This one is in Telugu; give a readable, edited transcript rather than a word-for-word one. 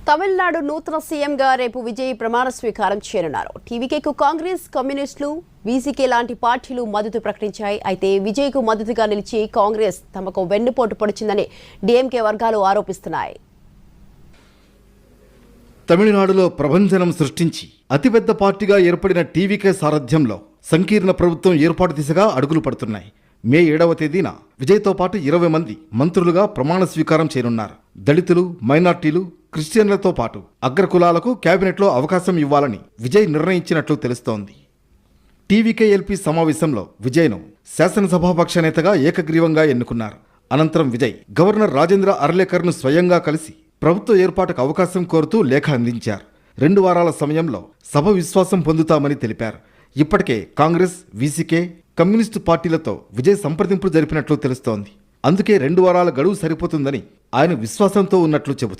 తమిళనాడు నూతన సీఎంగా రేపు విజయ్ ప్రమాణ స్వీకారం చేయనున్నారు. టీవీకేకు కాంగ్రెస్, కమ్యూనిస్టులు, వీసీకే లాంటి పార్టీలు మద్దతు ప్రకటించాయి. అయితే విజయ్కు మద్దతుగా నిలిచి కాంగ్రెస్ తమకు వెన్నుపోటు పొడిచిందని డీఎంకే వర్గాలు ఆరోపిస్తున్నాయి. తమిళనాడులో ప్రభంజనం సృష్టించి అతిపెద్ద పార్టీగా ఏర్పడిన టీవీకే సారథ్యంలో సంకీర్ణ ప్రభుత్వం ఏర్పాటు దిశగా అడుగులు పడుతున్నాయి. మే 7వ తేదీన విజయ్తో పాటు 20 మంది మంత్రులుగా ప్రమాణ స్వీకారం చేయనున్నారు. దళితులు, మైనార్టీలు, క్రిస్టియన్లతో పాటు అగ్రకులాలకు కేబినెట్లో అవకాశం ఇవ్వాలని విజయ్ నిర్ణయించినట్లు తెలుస్తోంది. టీవీకే ఎల్పీ సమావేశంలో విజయ్ను శాసనసభాపక్ష నేతగా ఏకగ్రీవంగా ఎన్నుకున్నారు. అనంతరం విజయ్ గవర్నర్ రాజేంద్ర అర్లేకర్ను స్వయంగా కలిసి ప్రభుత్వ ఏర్పాటుకు అవకాశం కోరుతూ లేఖ అందించారు. 2 వారాల సమయంలో సభ విశ్వాసం పొందుతామని తెలిపారు. ఇప్పటికే కాంగ్రెస్, వీసీకే, కమ్యూనిస్టు పార్టీలతో విజయ్ సంప్రదింపులు జరిపినట్లు తెలుస్తోంది. అందుకే 2 వారాల గడువు సరిపోతుందని ఆయన విశ్వాసంతో ఉన్నట్లు చెబుతున్నారు.